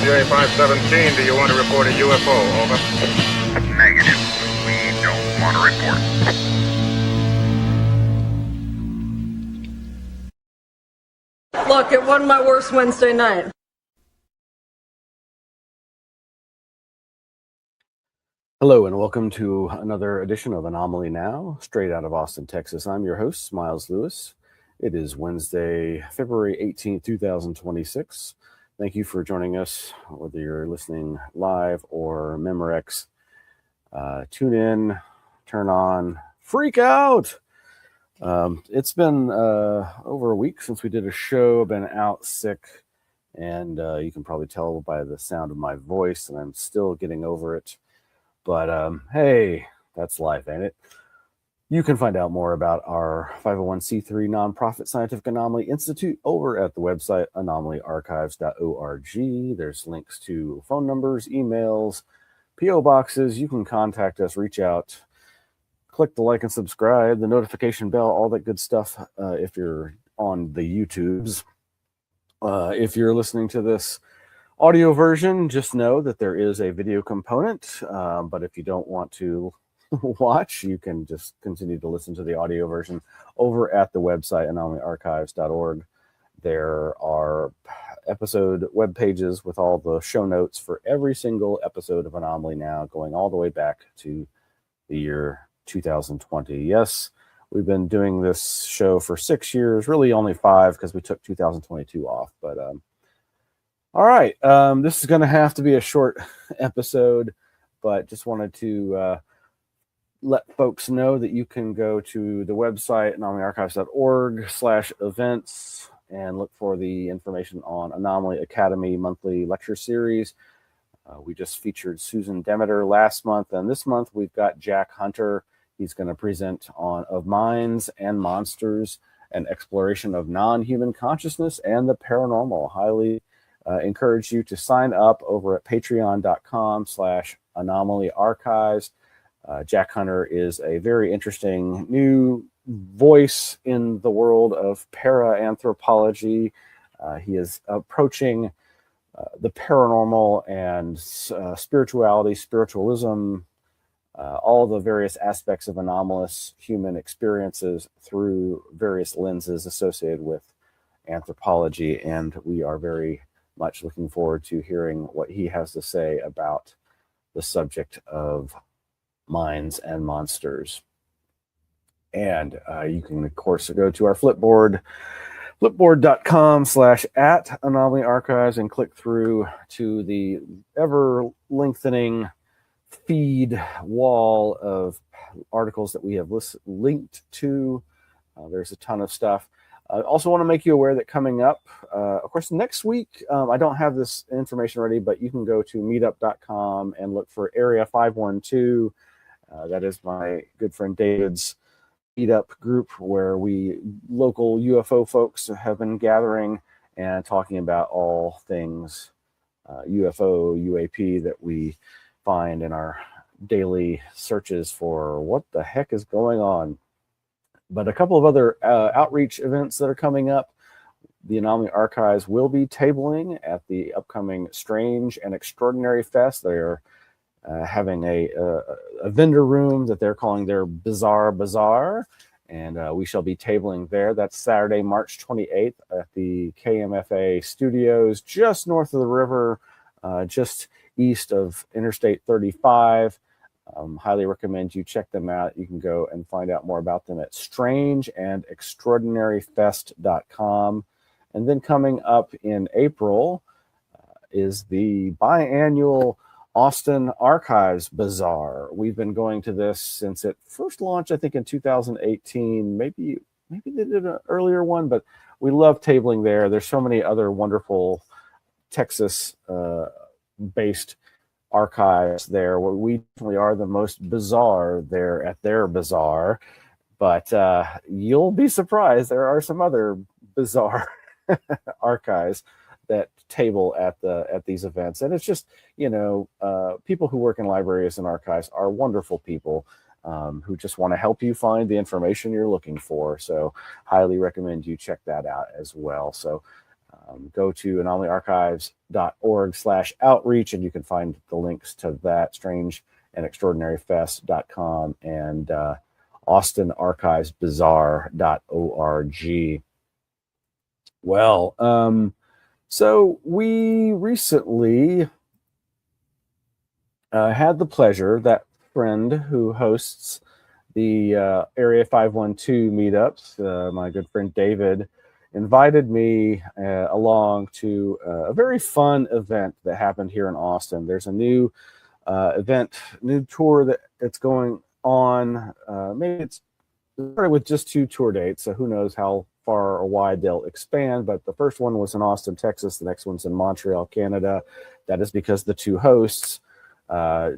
NWA 517, do you want to report a UFO? Over. Negative. We don't want to report. Look, it wasn't my worst Wednesday night. Hello and welcome to another edition of Anomaly-NOW, straight out of Austin, Texas. I'm your host, Miles Lewis. It is Wednesday, February 18th, 2026. Thank you for joining us, whether you're listening live or Memorex. Tune in, turn on, freak out! It's been over a week since we did a show. I've been out sick, and you can probably tell by the sound of my voice, and I'm still getting over it. But hey, that's life, ain't it? You can find out more about our 501c3 nonprofit Scientific Anomaly Institute over at the website anomalyarchives.org. There's links to phone numbers, emails, P.O. boxes. You can contact us, reach out, click the like and subscribe, the notification bell, all that good stuff if you're on the YouTubes. If you're listening to this audio version, just know that there is a video component, but if you don't want to watch, you can just continue to listen to the audio version over at the website anomalyarchives.org. There are episode web pages with all the show notes for every single episode of Anomaly Now, going all the way back to the year 2020. Yes, we've been doing this show for 6 years, really only 5 because we took 2022 off, but all right, this is going to have to be a short episode, but just wanted to let folks know that you can go to the website, anomalyarchives.org/events, and look for the information on Anomaly Academy monthly lecture series. We just featured Susan Demeter last month, and this month we've got Jack Hunter. He's going to present on Of Minds and Monsters, an exploration of non-human consciousness and the paranormal. Highly encourage you to sign up over at patreon.com/anomalyarchives. Jack Hunter is a very interesting new voice in the world of para-anthropology. He is approaching the paranormal and spirituality, spiritualism, all the various aspects of anomalous human experiences through various lenses associated with anthropology. And we are very much looking forward to hearing what he has to say about the subject of minds and monsters. And you can, of course, go to our Flipboard, flipboard.com/@anomalyarchives, and click through to the ever lengthening feed wall of articles that we have linked to. There's a ton of stuff. I also want to make you aware that coming up, of course, next week, I don't have this information ready, but you can go to meetup.com and look for Area 512. That is my good friend David's meetup group where we local UFO folks have been gathering and talking about all things UFO, UAP that we find in our daily searches for what the heck is going on. But a couple of other outreach events that are coming up. The Anomaly Archives will be tabling at the upcoming Strange and Extraordinary Fest. They are having a vendor room that they're calling their Bizarre Bazaar, and we shall be tabling there. That's Saturday, March 28th at the KMFA Studios, just north of the river, just east of Interstate 35. Highly recommend you check them out. You can go and find out more about them at strangeandextraordinaryfest.com. And then coming up in April is the biannual Austin Archives Bazaar. We've been going to this since it first launched, I think in 2018. Maybe they did an earlier one, but we love tabling there. There's so many other wonderful Texas based archives there. We definitely are the most bizarre there at their bazaar, but you'll be surprised. There are some other bizarre archives that table at these events, and it's just people who work in libraries and archives are wonderful people who just want to help you find the information you're looking for. So highly recommend you check that out as well. So Go to anomalyarchives.org/outreach, and you can find the links to that, strangeandextraordinaryfest.com, and austinarchivesbazaar.org. Well, so we recently had the pleasure, that friend who hosts the Area 512 meetups, my good friend David, invited me along to a very fun event that happened here in Austin. There's a new new tour that's going on. Maybe it's started with just 2 tour dates, so who knows how far or wide they'll expand. But the first one was in Austin, Texas. The next one's in Montreal, Canada. That is because the 2 hosts,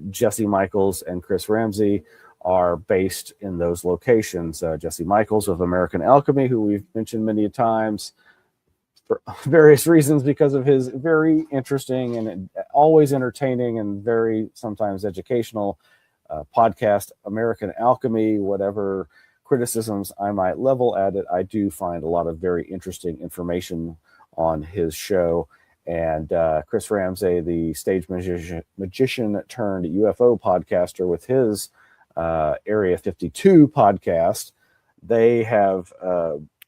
Jesse Michaels and Chris Ramsey, are based in those locations. Jesse Michaels of American Alchemy, who we've mentioned many times for various reasons, because of his very interesting and always entertaining and very sometimes educational podcast, American Alchemy. Whatever criticisms I might level at it, I do find a lot of very interesting information on his show. And Chris Ramsey, the stage magician turned UFO podcaster, with his Area 52 podcast, they have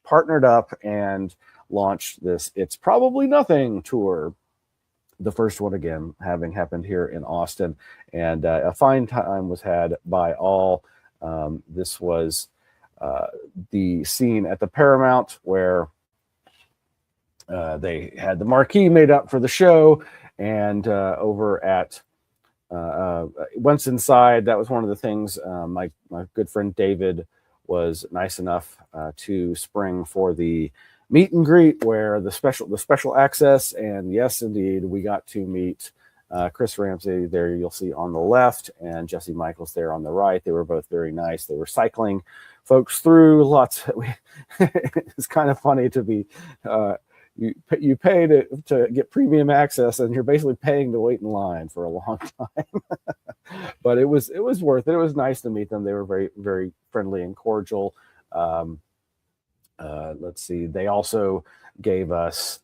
partnered up and launched this It's Probably Nothing tour. The first one, again, having happened here in Austin, and a fine time was had by all. This was the scene at the Paramount where they had the marquee made up for the show, and over at once inside, that was one of the things. My good friend David was nice enough to spring for the meet and greet, where the special access, and yes, indeed, we got to meet Chris Ramsey. There you'll see on the left, and Jesse Michaels there on the right. They were both very nice. They were cycling folks through lots. It's kind of funny to be. You pay to get premium access, and you're basically paying to wait in line for a long time. But it was worth it. It was nice to meet them. They were very, very friendly and cordial. Let's see. They also gave us.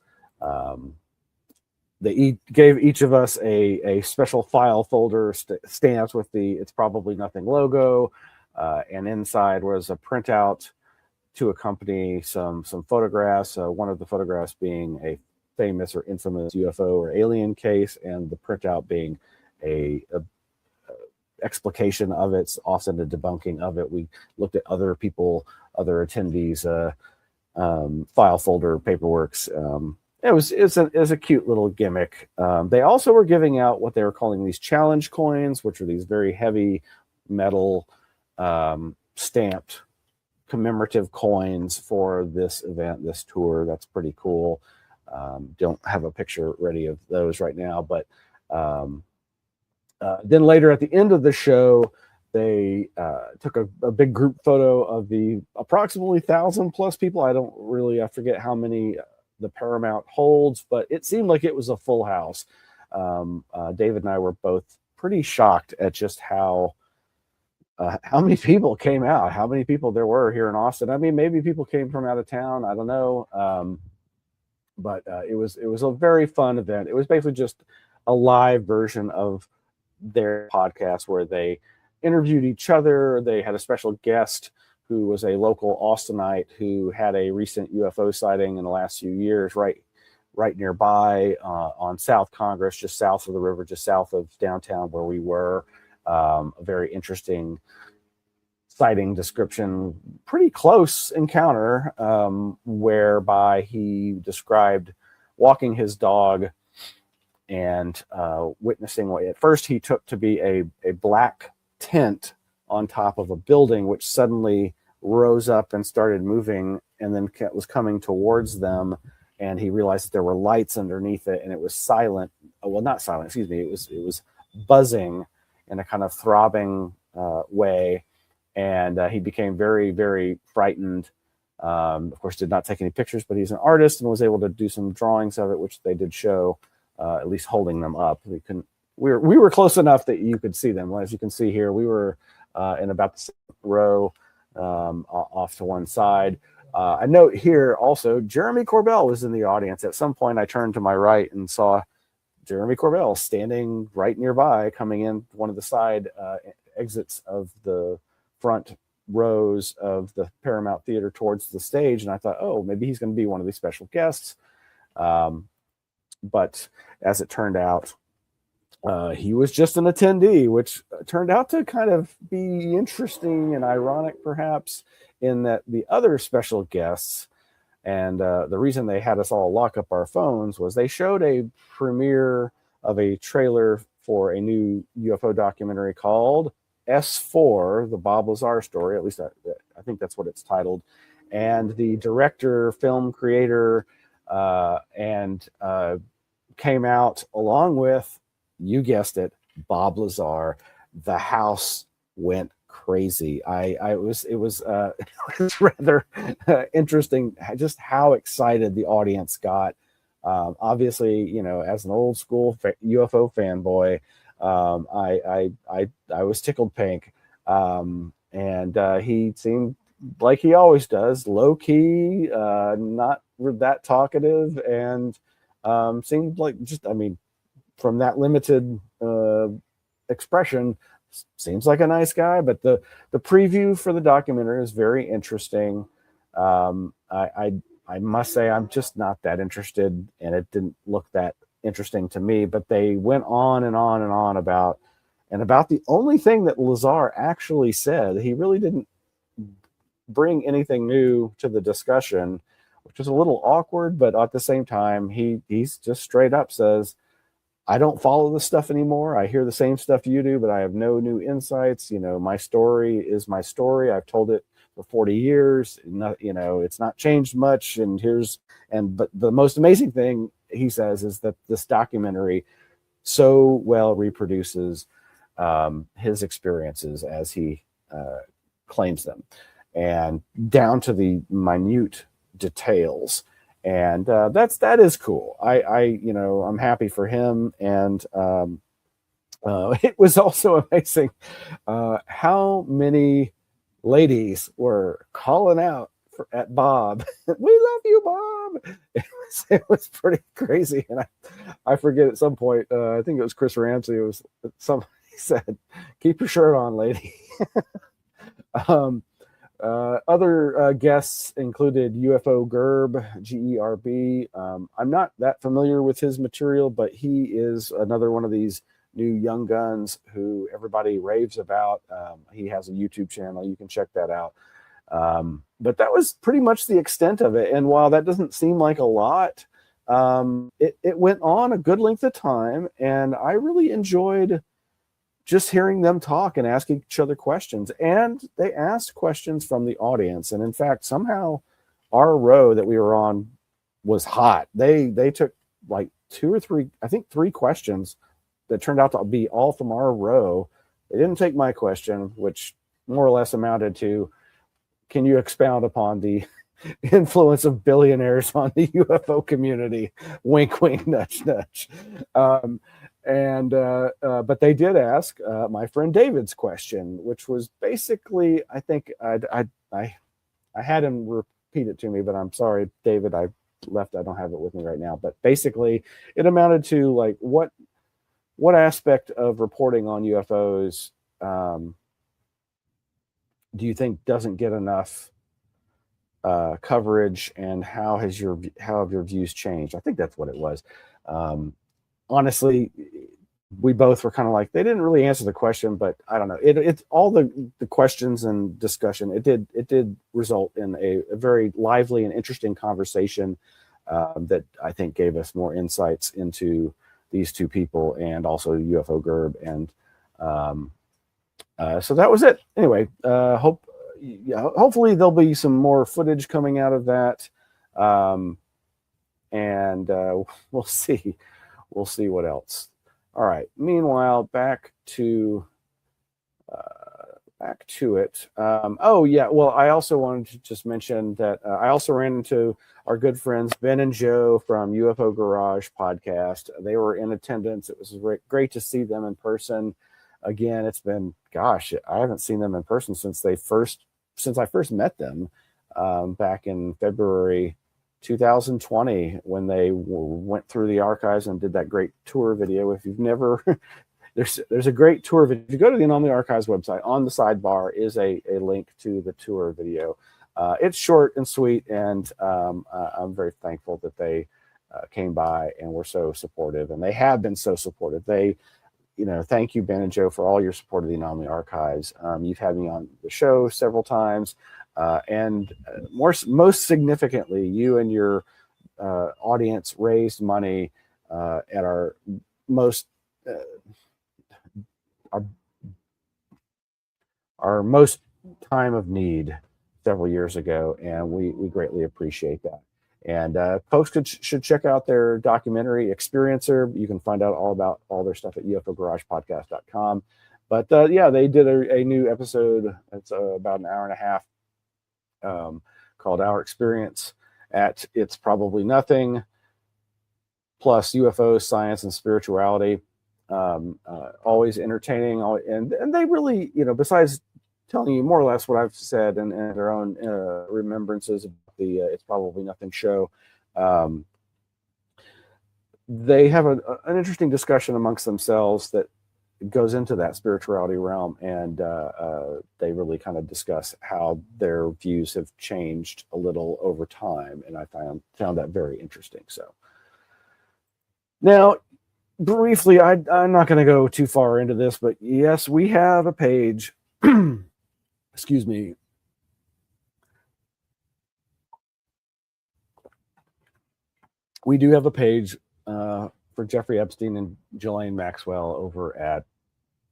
They gave each of us a special file folder stamped with the It's Probably Nothing logo, and inside was a printout to accompany some photographs, one of the photographs being a famous or infamous UFO or alien case, and the printout being a explication of it, often a debunking of it. We looked at other attendees' file folder paperworks. It's a cute little gimmick. They also were giving out what they were calling these challenge coins, which are these very heavy metal stamped commemorative coins for this event, this tour. That's pretty cool. Don't have a picture ready of those right now, but then later at the end of the show, they took a big group photo of the approximately 1,000+ people. I forget how many the Paramount holds, but it seemed like it was a full house. David and I were both pretty shocked at just how many people came out, how many people there were here in Austin. I mean, maybe people came from out of town. I don't know. But it was a very fun event. It was basically just a live version of their podcast where they interviewed each other. They had a special guest who was a local Austinite who had a recent UFO sighting in the last few years, right nearby on South Congress, just south of the river, just south of downtown where we were. A very interesting sighting description, pretty close encounter, whereby he described walking his dog and witnessing what at first he took to be a black tent on top of a building, which suddenly rose up and started moving, and then was coming towards them, and he realized that there were lights underneath it, and it was silent. Well, not silent, excuse me. It was buzzing in a kind of throbbing way, and he became very, very frightened. Of course, did not take any pictures, but he's an artist and was able to do some drawings of it, which they did show, at least holding them up. We were close enough that you could see them. As you can see here, we were in about the second row, off to one side. A note here also, Jeremy Corbell was in the audience. At some point, I turned to my right and saw Jeremy Corbell standing right nearby, coming in one of the side exits of the front rows of the Paramount Theater towards the stage. And I thought, oh, maybe he's going to be one of these special guests. But as it turned out, he was just an attendee, which turned out to kind of be interesting and ironic, perhaps, in that the other special guests, and the reason they had us all lock up our phones was they showed a premiere of a trailer for a new UFO documentary called S4, the Bob Lazar story. At least I think that's what it's titled. And the director, film creator, and came out along with, you guessed it, Bob Lazar. The house went crazy. It was rather interesting just how excited the audience got. Obviously, you know, as an old school UFO fanboy, I was tickled pink. And he seemed like he always does, low key, not that talkative, and seemed like just, I mean, from that limited expression, seems like a nice guy. But the preview for the documentary is very interesting. I must say I'm just not that interested, and it didn't look that interesting to me. But they went on and on and on about the only thing that Lazar actually said. He really didn't bring anything new to the discussion, which is a little awkward. But at the same time, he's just straight up says, I don't follow this stuff anymore. I hear the same stuff you do, but I have no new insights. You know, my story is my story. I've told it for 40 years. You know, it's not changed much. But the most amazing thing he says is that this documentary so well reproduces his experiences as he claims them, and down to the minute details. And that is cool. I'm happy for him. And it was also amazing how many ladies were calling out at Bob. We love you, Bob. It was pretty crazy. And I forget at some point, I think it was Chris Ramsey. It was somebody said, "Keep your shirt on, lady." Other guests included UFO Gerb, Gerb. I'm not that familiar with his material, but he is another one of these new young guns who everybody raves about. He has a YouTube channel. You can check that out. But that was pretty much the extent of it. And while that doesn't seem like a lot, it went on a good length of time. And I really enjoyed just hearing them talk and ask each other questions. And they asked questions from the audience. And in fact, somehow our row that we were on was hot. They took like three questions that turned out to be all from our row. They didn't take my question, which more or less amounted to, can you expound upon the influence of billionaires on the UFO community? Wink, wink, nudge, nudge. But they did ask my friend David's question, which was basically, I think I had him repeat it to me, but I'm sorry, David, I don't have it with me right now. But basically, it amounted to like, what aspect of reporting on UFOs do you think doesn't get enough coverage, and how have your views changed? I think that's what it was. Honestly, we both were kind of like, they didn't really answer the question, but I don't know. It's all the questions and discussion. It did result in a very lively and interesting conversation that I think gave us more insights into these two people, and also UFO Gerb. And so that was it. Anyway, hopefully there'll be some more footage coming out of that. And we'll see. We'll see what else. All right. Meanwhile, back to it. Oh yeah. Well, I also wanted to just mention that I also ran into our good friends Ben and Joe from UFO Garage podcast. They were in attendance. It was great to see them in person. Again, it's been, gosh, I haven't seen them in person since I first met them. back in February 2020 when they went through the archives and did that great tour video. If you've never, there's a great tour video. If you go to the Anomaly Archives website, on the sidebar is a link to the tour video. It's short and sweet, and I'm very thankful that they came by and were so supportive, and they have been so supportive. They, thank you, Ben and Joe, for all your support of the Anomaly Archives. You've had me on the show several times, and most significantly, you and your audience raised money at our most our most time of need several years ago, and we greatly appreciate that. And folks should check out their documentary Experiencer. You can find out all about all their stuff at ufogaragepodcast.com. But yeah, they did a new episode. It's about an hour and a half, called Our Experience at It's Probably Nothing, plus UFOs, science, and spirituality. Always entertaining. And they really, besides telling you more or less what I've said and their own remembrances of the It's Probably Nothing show, they have an interesting discussion amongst themselves that goes into that spirituality realm, and they really kind of discuss how their views have changed a little over time, and I found that very interesting. So now, briefly, I'm not going to go too far into this, but yes, we have a page. Excuse me. We do have a page for Jeffrey Epstein and Ghislaine Maxwell over at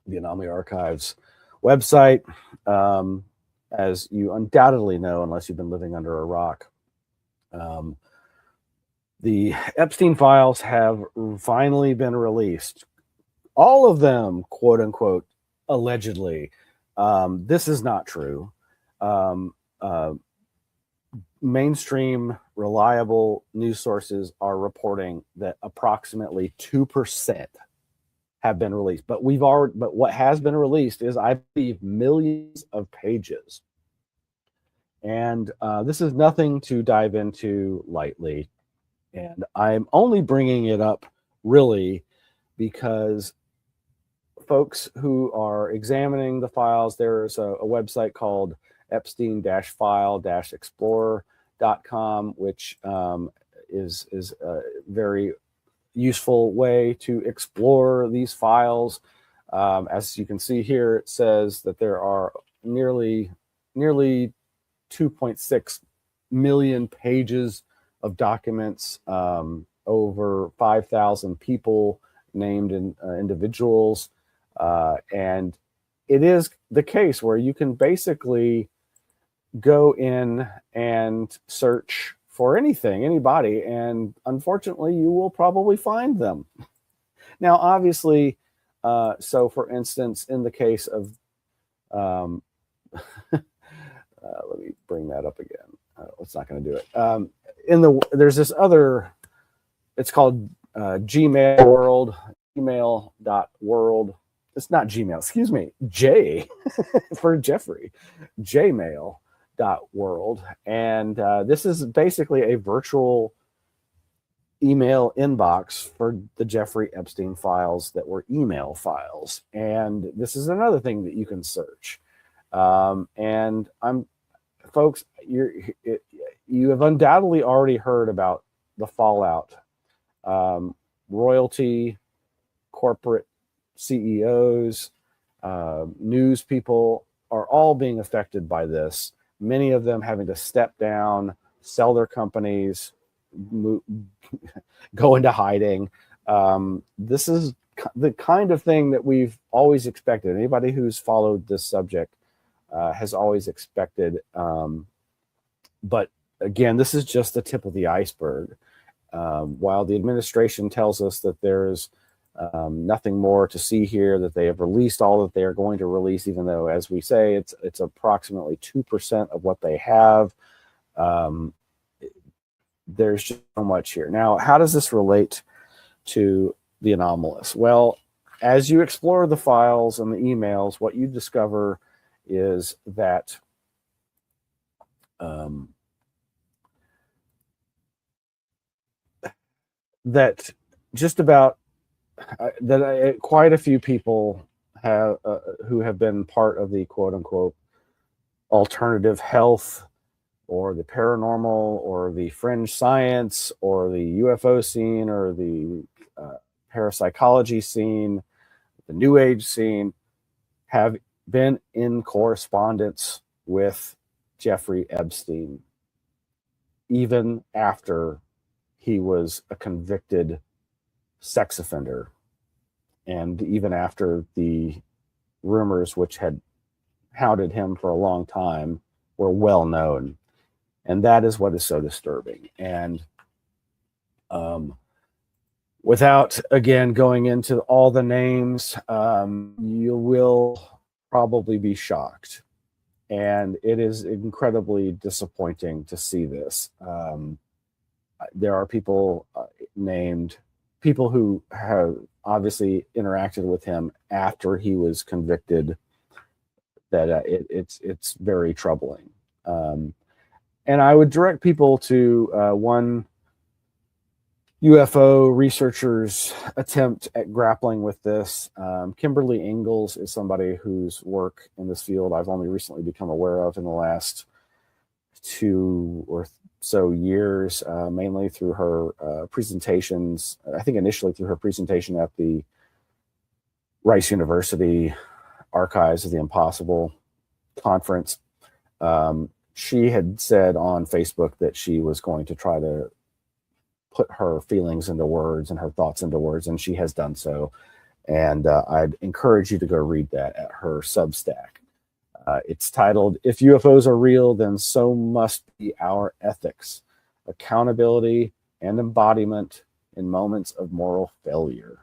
the Anomaly Archives website. As you undoubtedly know, unless you've been living under a rock, the Epstein files have finally been released. All of them, quote unquote, allegedly. This is not true. Mainstream, reliable news sources are reporting that approximately 2% have been released. But what has been released is, I believe, millions of pages. And this is nothing to dive into lightly. And I'm only bringing it up really because folks who are examining the files, there's a website called Epstein-file-explorer.com, which is a very useful way to explore these files. As you can see here, it says that there are nearly 2.6 million pages of documents, over 5,000 people named individuals. And it is the case where you can basically go in and search for anything, anybody, and unfortunately, you will probably find them. Now, obviously, so for instance, in the case of, let me bring that up again. It's not going to do it. There's this other, it's called Gmail World, gmail.world. It's not Gmail, excuse me, J for Jeffrey, jmail.world. And this is basically a virtual email inbox for the Jeffrey Epstein files that were email files. And this is another thing that you can search. And folks, you have undoubtedly already heard about the fallout. Royalty, corporate CEOs, news people are all being affected by this. Many of them having to step down, sell their companies, go into hiding. This is the kind of thing that we've always expected. Anybody who's followed this subject has always expected. But again, this is just the tip of the iceberg. While the administration tells us that there's nothing more to see here, that they have released all that they are going to release, even though, as we say, it's approximately 2% of what they have. There's just so much here. Now, how does this relate to the Anomalous? Well, as you explore the files and the emails, what you discover is that that just about quite a few people have who have been part of the quote unquote alternative health or the paranormal or the fringe science or the UFO scene or the parapsychology scene, the New Age scene, have been in correspondence with Jeffrey Epstein, even after he was a convicted sex offender, and even after the rumors which had hounded him for a long time were well known. And that is what is so disturbing. And without, again, going into all the names, you will probably be shocked. And it is incredibly disappointing to see this. There are people named, people who have obviously interacted with him after he was convicted, that it's very troubling. And I would direct people to one UFO researcher's attempt at grappling with this. Kimberly Ingalls is somebody whose work in this field I've only recently become aware of in the last 2 or so years, mainly through her presentations. I think initially through her presentation at the Rice University Archives of the Impossible conference. She had said on Facebook that she was going to try to put her feelings into words and her thoughts into words, and she has done so. And I'd encourage you to go read that at her Substack. It's titled, "If UFOs Are Real, Then So Must Be Our Ethics, Accountability and Embodiment in Moments of Moral Failure."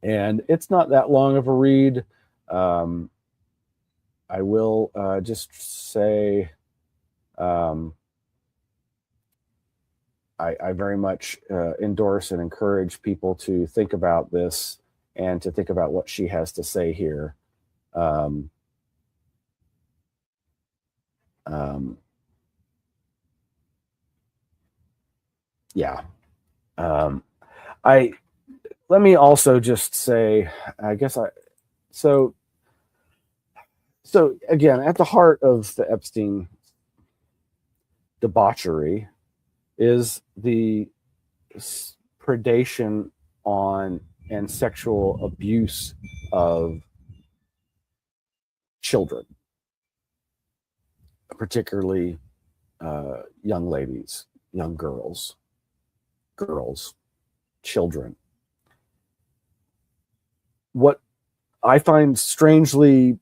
And it's not that long of a read. I will just say I very much endorse and encourage people to think about this and to think about what she has to say here. Yeah. Let me also just say, I guess so again, at the heart of the Epstein debauchery is the predation on and sexual abuse of children, particularly young ladies, young girls, children. What I find strangely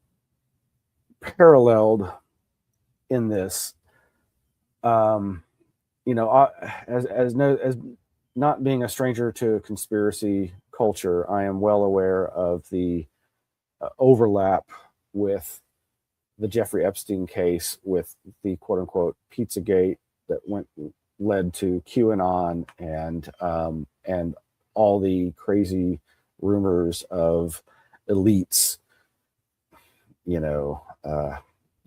paralleled in this, as not being a stranger to conspiracy culture, I am well aware of the overlap with the Jeffrey Epstein case, with the quote unquote Pizzagate that led to QAnon and all the crazy rumors of elites,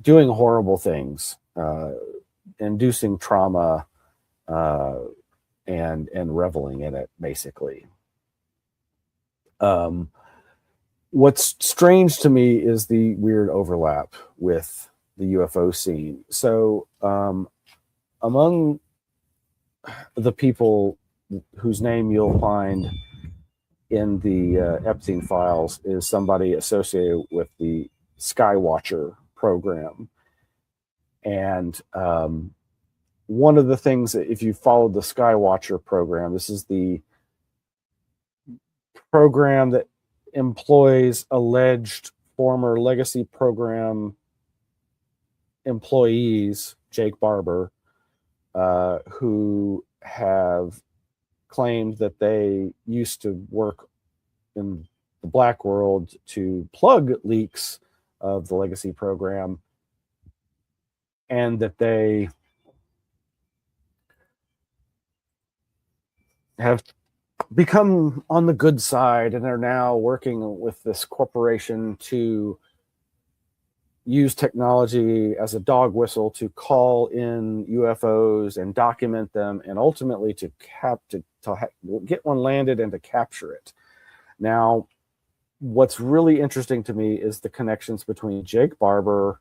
doing horrible things, inducing trauma, and reveling in it, basically. What's strange to me is the weird overlap with the UFO scene. So among the people whose name you'll find in the Epstein files is somebody associated with the Skywatcher program. And one of the things that, if you followed the Skywatcher program, this is the program that employs alleged former legacy program employees, Jake Barber, who have claimed that they used to work in the black world to plug leaks of the legacy program, and that they have become on the good side and are now working with this corporation to use technology as a dog whistle to call in UFOs and document them, and ultimately to get one landed and to capture it. Now, what's really interesting to me is the connections between Jake Barber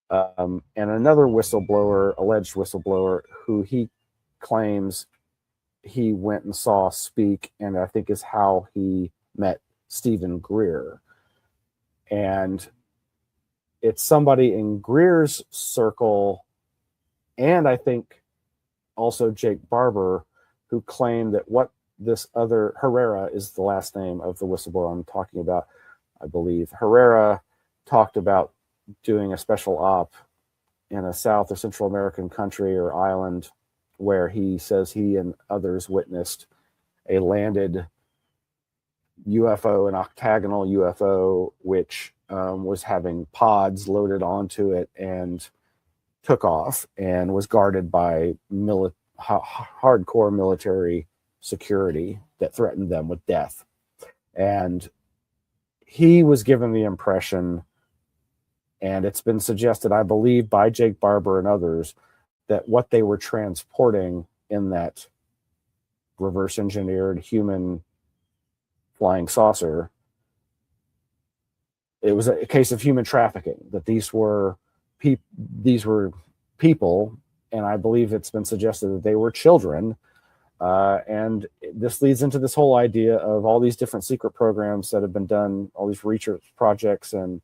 and another whistleblower, alleged whistleblower, who he claims he went and saw speak, and I think is how he met Stephen Greer. And it's somebody in Greer's circle, and I think also Jake Barber, who claimed that what this other, Herrera is the last name of the whistleblower I'm talking about, I believe. Herrera talked about doing a special op in a South or Central American country or island where he says he and others witnessed a landed UFO, an octagonal UFO, which was having pods loaded onto it and took off and was guarded by hardcore military security that threatened them with death. And he was given the impression, and it's been suggested, I believe, by Jake Barber and others, that what they were transporting in that reverse engineered human flying saucer, it was a case of human trafficking, that these were people, and I believe it's been suggested that they were children. And this leads into this whole idea of all these different secret programs that have been done, all these research projects and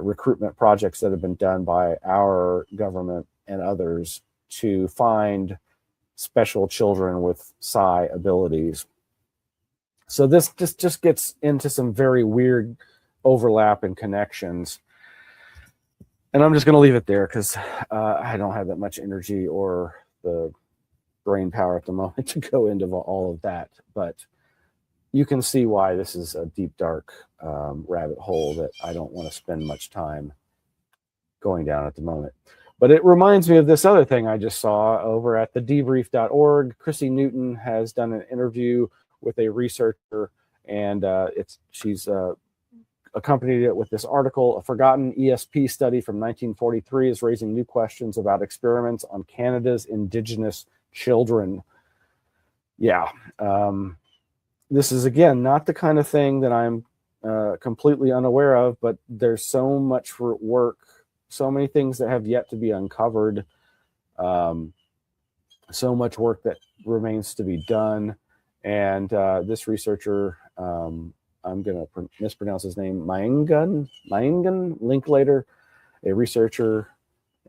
recruitment projects that have been done by our government and others to find special children with psi abilities. So this just gets into some very weird overlap and connections. And I'm just going to leave it there because I don't have that much energy or the brain power at the moment to go into all of that. But you can see why this is a deep, dark rabbit hole that I don't want to spend much time going down at the moment. But it reminds me of this other thing I just saw over at thedebrief.org. Chrissy Newton has done an interview with a researcher, and she's accompanied it with this article. A forgotten ESP study from 1943 is raising new questions about experiments on Canada's Indigenous children. Yeah. This is, again, not the kind of thing that I'm completely unaware of, but there's so much work, so many things that have yet to be uncovered, so much work that remains to be done. And this researcher, I'm going to mispronounce his name, Maingan, Linklater, a researcher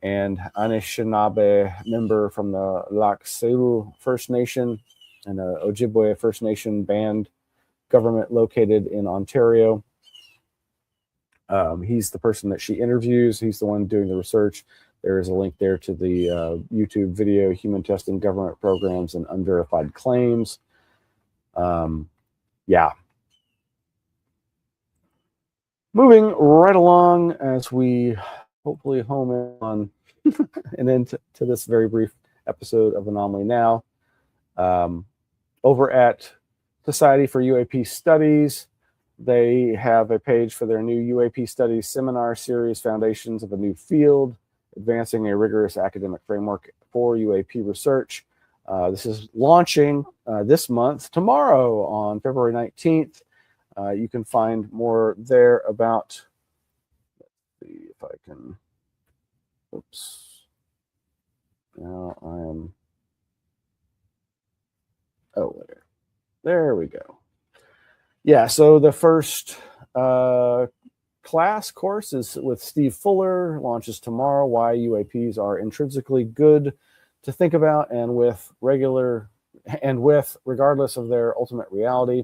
and Anishinaabe member from the Lac Seul First Nation and the Ojibwe First Nation band government located in Ontario. He's the person that she interviews. He's the one doing the research. There is a link there to the YouTube video, Human Testing Government Programs and Unverified Claims. Yeah. Moving right along as we hopefully home in on and into this very brief episode of Anomaly Now. Over at Society for UAP Studies, they have a page for their new UAP Studies seminar series, Foundations of a New Field, Advancing a Rigorous Academic Framework for UAP Research. This is launching this month, tomorrow on February 19th. You can find more there about, let's see if I can, oops. Now I am, oh, there we go. Yeah, so the first class course is with Steve Fuller, launches tomorrow, Why UAPs Are Intrinsically Good to Think About and with regardless of their ultimate reality.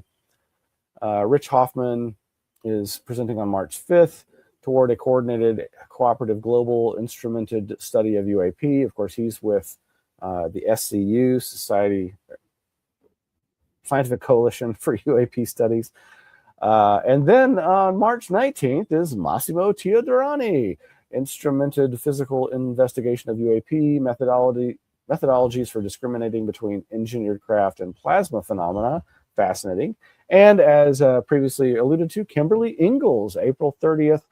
Rich Hoffman is presenting on March 5th toward a coordinated, cooperative, global instrumented study of UAP. Of course, he's with the SCU, Scientific Coalition for UAP Studies. And then on March 19th is Massimo Teodorani, Instrumented Physical Investigation of UAP, Methodologies for Discriminating Between Engineered Craft and Plasma Phenomena. Fascinating. And as previously alluded to, Kimberly Ingalls, April 30th,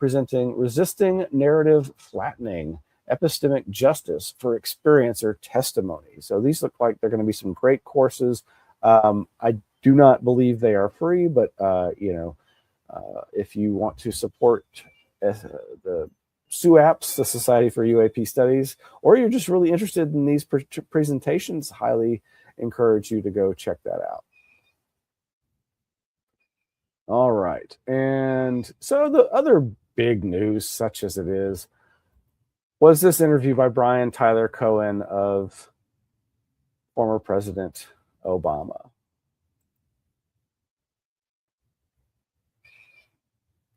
presenting Resisting Narrative Flattening, Epistemic Justice for Experiencer Testimony. So these look like they're going to be some great courses. I do not believe they are free, but if you want to support the SUAPS, the Society for UAP Studies, or you're just really interested in these presentations, highly encourage you to go check that out. All right. And so the other big news, such as it is, was this interview by Brian Tyler Cohen of former President Obama.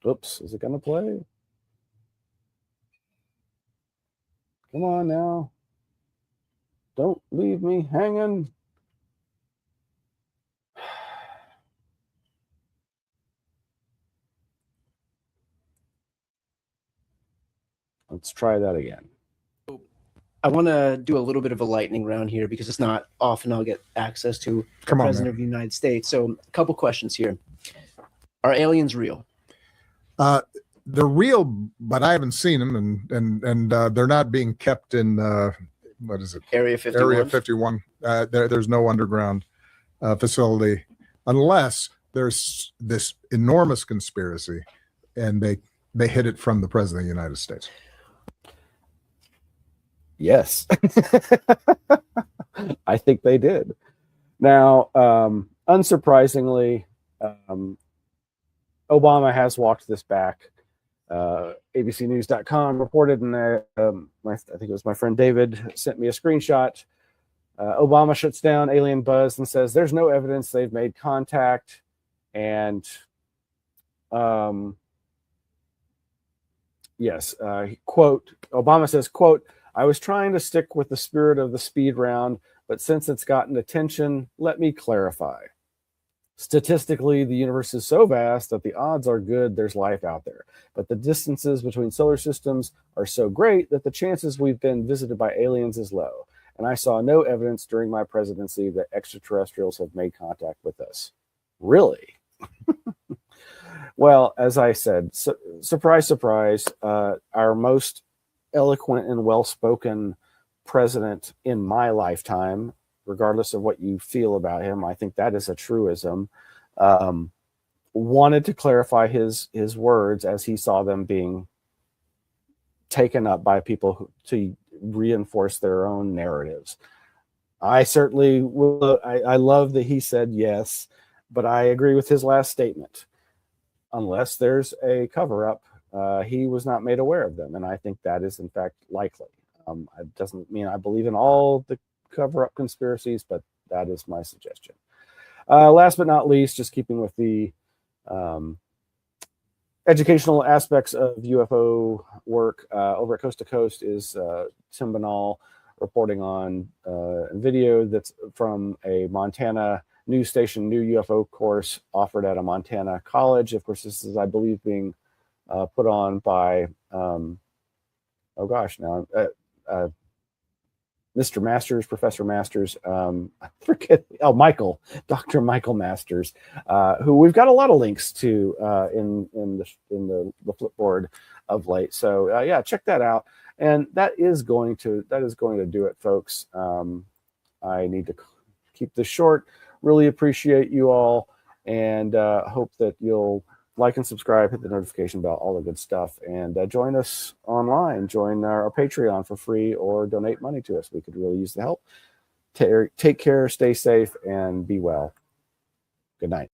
Oops, is it going to play? Come on now. Don't leave me hanging. Let's try that again. I want to do a little bit of a lightning round here because it's not often I'll get access to the President of the United States. So a couple questions here. Are aliens real? They're real, but I haven't seen them, and they're not being kept in what is it? Area 51. Area 51. There's no underground facility unless there's this enormous conspiracy, and they hid it from the President of the United States. Yes, I think they did. Now, unsurprisingly, Obama has walked this back. ABCnews.com reported, and I think it was my friend David sent me a screenshot. Obama shuts down alien buzz and says there's no evidence they've made contact. And yes, quote, Obama says, quote, "I was trying to stick with the spirit of the speed round, but since it's gotten attention, let me clarify. Statistically, the universe is so vast that the odds are good there's life out there. But the distances between solar systems are so great that the chances we've been visited by aliens is low. And I saw no evidence during my presidency that extraterrestrials have made contact with us." Really? Well, as I said, surprise, surprise, our most eloquent and well-spoken president in my lifetime, regardless of what you feel about him, I think that is a truism, wanted to clarify his words as he saw them being taken up by people to reinforce their own narratives. I certainly will. I love that he said yes, but I agree with his last statement. Unless there's a cover-up, he was not made aware of them, and I think that is in fact likely. It doesn't mean I believe in all the cover-up conspiracies, but that is my suggestion. Last but not least, just keeping with the educational aspects of UFO work, over at Coast to Coast is Tim Banal reporting on video that's from a Montana news station, new UFO course offered at a Montana college. Of course, this is, I believe, being put on by, Mr. Masters, Professor Masters, I forget, Dr. Michael Masters, who we've got a lot of links to in the Flipboard of late. So yeah, check that out. And that is going to do it, folks. I need to keep this short. Really appreciate you all, and hope that you'll like and subscribe, hit the notification bell, all the good stuff, and join us online. Join our Patreon for free or donate money to us. We could really use the help. Take care, stay safe, and be well. Good night.